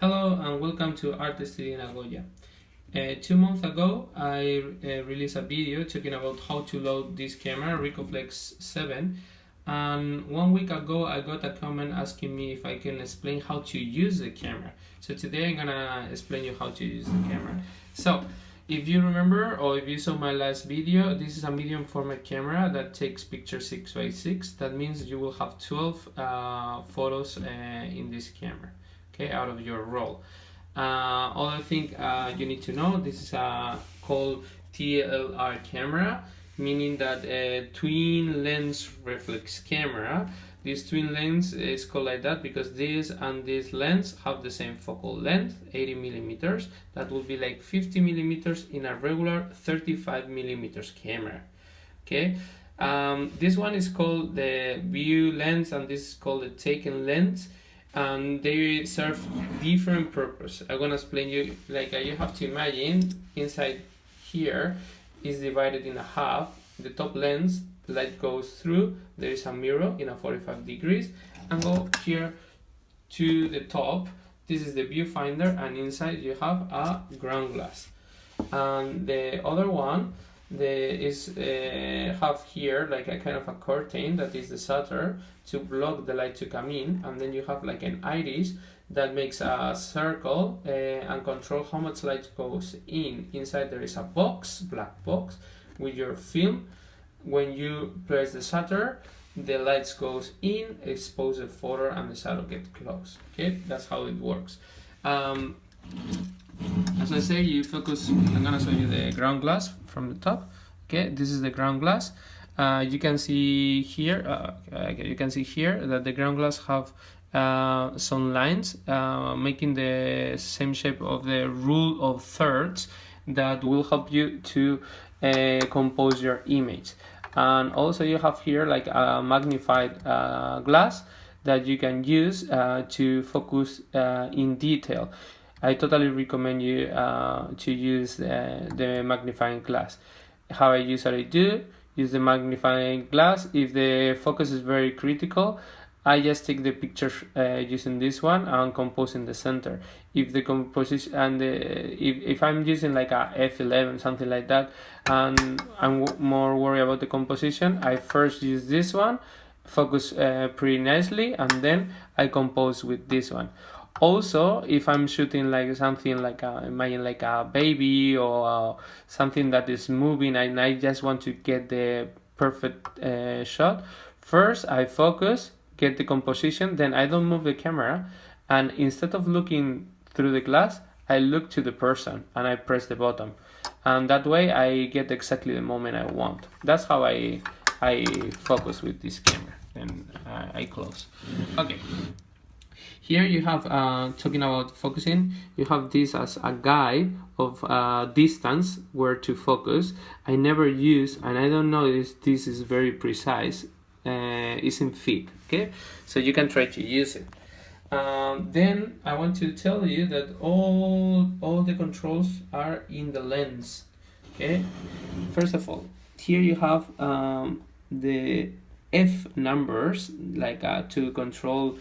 Hello and welcome to Art Studio Nagoya. 2 months ago I released a video talking about how to load this camera, ricohflex 7, and 1 week ago I got a comment asking me if I can explain how to use the camera. So today I'm gonna explain you how to use the camera. So if you remember, or if you saw my last video, this is a medium format camera that takes pictures 6x6. That means you will have 12 photos in this camera, okay, out of your roll. Other thing you need to know, this is called TLR camera, meaning that a twin lens reflex camera. This twin lens is called like that because this and this lens have the same focal length, 80 millimeters. That will be like 50 millimeters in a regular 35 millimeters camera. Okay, this one is called the VII lens and this is called the taken lens, and they serve different purpose. I'm gonna explain you. Like you have to imagine inside here is divided in a half. The top lens, the light goes through, there is a mirror in a 45 degrees, and go here to the top. This is the viewfinder, and inside you have a ground glass. And the other one have here like a kind of a curtain that is the shutter to block the light to come in, and then you have like an iris that makes a circle and control how much light goes in. Inside there is a box, black box, with your film. When you press the shutter, the lights goes in, expose the photo, and the shutter gets closed. Okay, that's how it works. As I say, you focus. I'm gonna show you the ground glass from the top. Okay, this is the ground glass. You can see here. You can see here that the ground glass have some lines making the same shape of the rule of thirds that will help you to compose your image. And also you have here like a magnified glass that you can use to focus in detail. I totally recommend you to use the magnifying glass. How I usually do, use the magnifying glass. If the focus is very critical, I just take the picture using this one and compose in the center. If the composition and if I'm using like a F11, something like that, and I'm more worried about the composition, I first use this one, focus pretty nicely, and then I compose with this one. Also, if I'm shooting like something like imagine like a baby or something that is moving and I just want to get the perfect shot, first I focus, get the composition, then I don't move the camera, and instead of looking through the glass, I look to the person and I press the button, and that way I get exactly the moment I want. That's how I focus with this camera. And I close. Okay. Here you have, talking about focusing, you have this as a guide of distance where to focus. I never use, and I don't know if this is very precise, it's in feet, okay? So you can try to use it. Then I want to tell you that all the controls are in the lens, okay? First of all, here you have the F numbers, like to control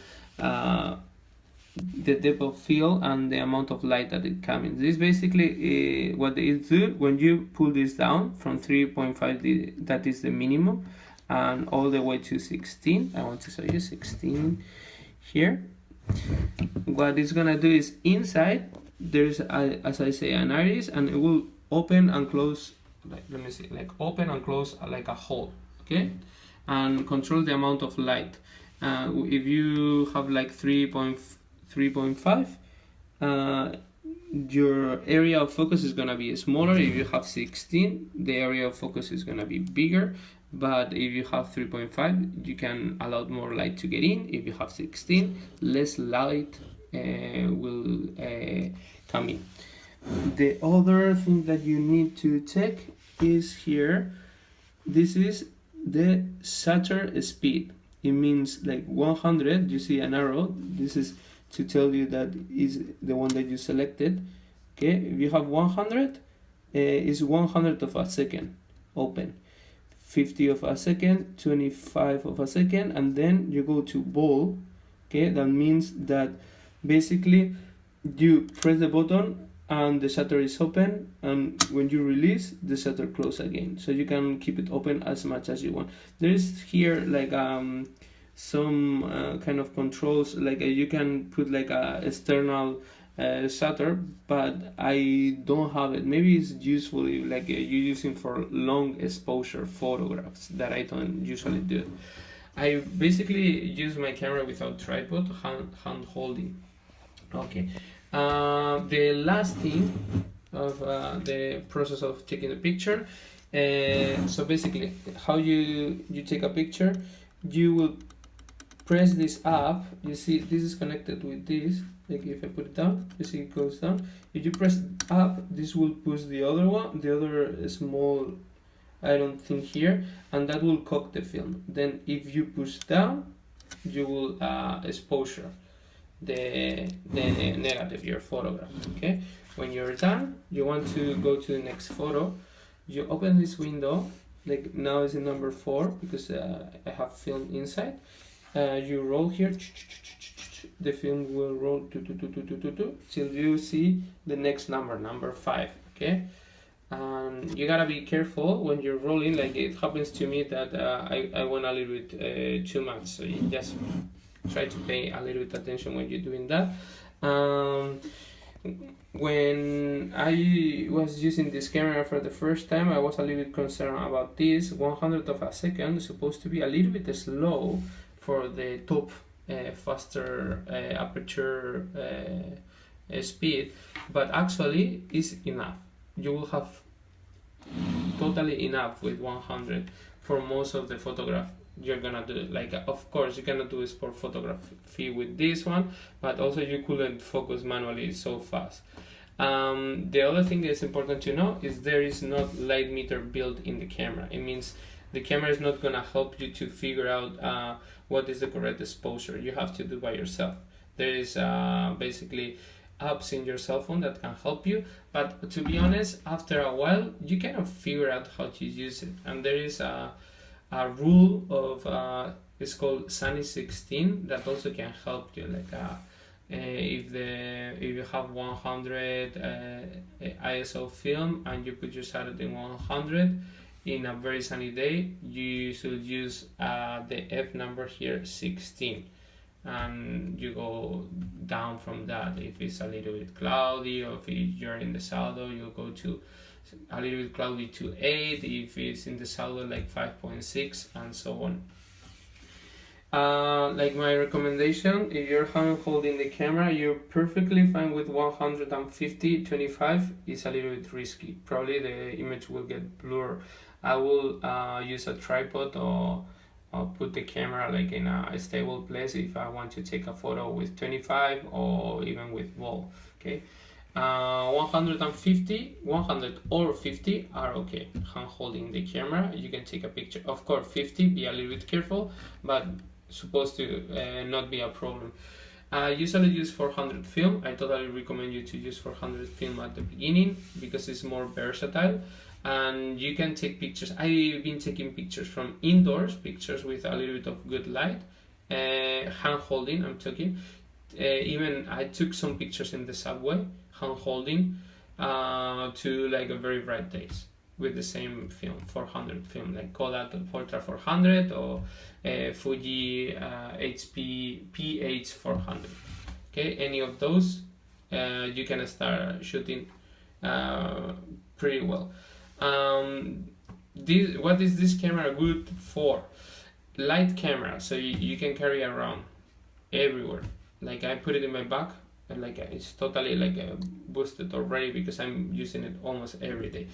the depth of field and the amount of light that it comes in. This basically what it do when you pull this down from 3.5, that is the minimum, and all the way to 16. I want to show you 16 here. What it's gonna do is inside there's as I say an iris, and it will open and close, like let me see, like open and close like a hole, okay, and control the amount of light. If you have like 3.5, your area of focus is gonna be smaller. If you have 16, the area of focus is gonna be bigger. But if you have 3.5, you can allow more light to get in. If you have 16, less light will come in. The other thing that you need to check is here. This is the shutter speed. It means like 100, you see an arrow. This is to tell you that is the one that you selected. Okay, if you have 100, is 100 of a second open. 50 of a second, 25 of a second, and then you go to ball. Okay, that means that basically you press the button and the shutter is open, and when you release, the shutter closes again, so you can keep it open as much as you want. There is here like some kind of controls, like you can put like a external shutter, but I don't have it. Maybe it's useful if, like you're using for long exposure photographs that I don't usually do. I basically use my camera without tripod, hand holding. Okay. The last thing of the process of taking a picture. So basically, how you take a picture, you will press this up. You see this is connected with this. Like if I put it down, you see it goes down. If you press up, this will push the other one, the other small iron thing here, and that will cock the film. Then if you push down, you will exposure the negative, your photograph. Okay, when you're done, you want to go to the next photo. You open this window, like now is in number 4 because I have film inside. You roll here, the film will roll till you see the next number 5. Okay, and you gotta be careful when you're rolling. Like it happens to me that I went a little bit too much, so you just try to pay a little bit attention when you're doing that. When I was using this camera for the first time, I was a little bit concerned about this. 100th of a second is supposed to be a little bit slow for the top faster aperture speed, but actually is enough. You will have totally enough with 100 for most of the photograph you're gonna do. Like of course you cannot do sport photography with this one, but also you couldn't focus manually so fast. The other thing that's important to know is there is not light meter built in the camera. It means the camera is not gonna help you to figure out what is the correct exposure. You have to do by yourself. There is basically apps in your cell phone that can help you, but to be honest, after a while you cannot figure out how to use it. And there is a rule of it's called Sunny 16 that also can help you. Like if you have 100 ISO film and you put your shutter in 100 in a very sunny day, you should use the F number here 16, and you go down from that. If it's a little bit cloudy, or if you're in the shadow, you'll go to a little bit cloudy to 8, if it's in the shadow like 5.6, and so on. Like my recommendation, if you're hand holding the camera, you're perfectly fine with 150. 25 is a little bit risky. Probably the image will get blurred. I will use a tripod, or put the camera like in a stable place if I want to take a photo with 25 or even with wall. Okay, 150, 100 or 50 are okay. Hand holding the camera, you can take a picture. Of course 50, be a little bit careful, but supposed to not be a problem. I usually use 400 film. I totally recommend you to use 400 film at the beginning because it's more versatile and you can take pictures. I've been taking pictures from indoors, pictures with a little bit of good light, hand holding, I'm talking. Even I took some pictures in the subway, hand holding, to like a very bright days with the same film, 400 film, like Kodak Ultra 400 or Fuji HP PH400. Okay, any of those, you can start shooting pretty well. What is this camera good for? Light camera, so you can carry around everywhere. Like I put it in my bag, and like it's totally like boosted already because I'm using it almost every day.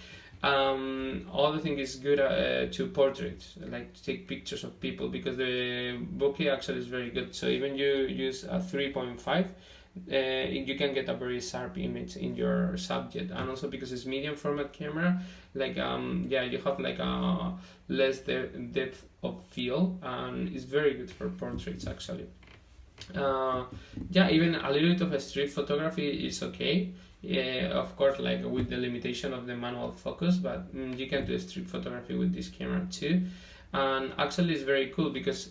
Other thing is good to portraits, like to take pictures of people, because the bokeh actually is very good. So even you use a 3.5, you can get a very sharp image in your subject, and also because it's medium format camera, like you have like a less depth of field, and it's very good for portraits actually. Even a little bit of a street photography is okay. Of course, like with the limitation of the manual focus, but you can do street photography with this camera too. And actually it's very cool because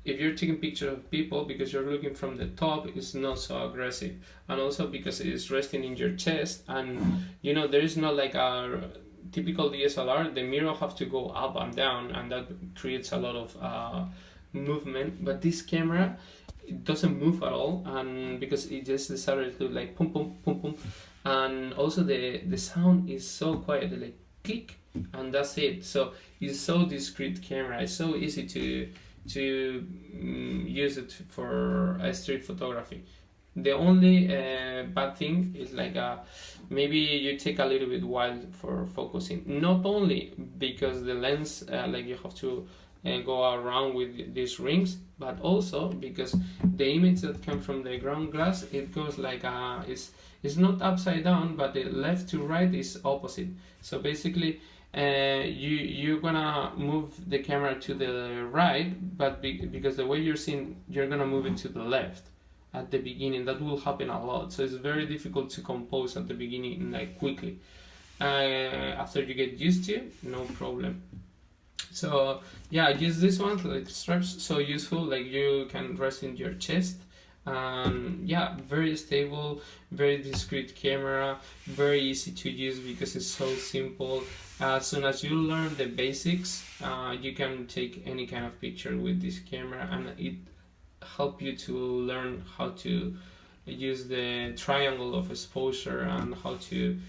if you're taking pictures of people, because you're looking from the top, it's not so aggressive, and also because it's resting in your chest, and you know there is not like a typical DSLR, the mirror have to go up and down, and that creates a lot of movement. But this camera, it doesn't move at all, and because it just decided to like pum pum pum pum, and also the sound is so quiet, like click, and that's it. So it's so discreet camera. It's so easy to use it for street photography. The only bad thing is like maybe you take a little bit while for focusing. Not only because the lens, like you have to go around with these rings, but also because the image that comes from the ground glass, it goes like it's not upside down, but the left to right is opposite. So basically you're gonna move the camera to the right, but because the way you're seeing, you're gonna move it to the left at the beginning. That will happen a lot, so it's very difficult to compose at the beginning like quickly. After you get used to it, no problem. So yeah, I use this one, like straps, so useful, like you can rest in your chest. Yeah, very stable, very discreet camera, very easy to use because it's so simple. As soon as you learn the basics, you can take any kind of picture with this camera, and it help you to learn how to use the triangle of exposure and how to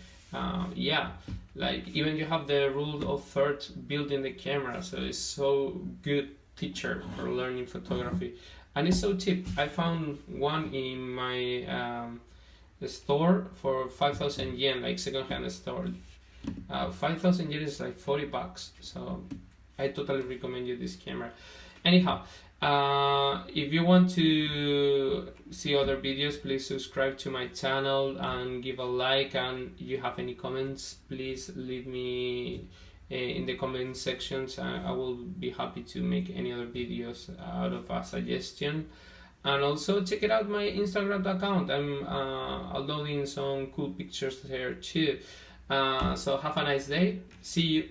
yeah, like even you have the rule of third built in the camera, so it's so good teacher for learning photography, and it's so cheap. I found one in my store for 5,000 yen, like second-hand store. 5,000 yen is like $40, so I totally recommend you this camera. Anyhow, if you want to see other videos, please subscribe to my channel and give a like, and if you have any comments, please leave me in the comment sections. I will be happy to make any other videos out of a suggestion. And also check it out my Instagram account. I'm uploading some cool pictures there too. So have a nice day. See you.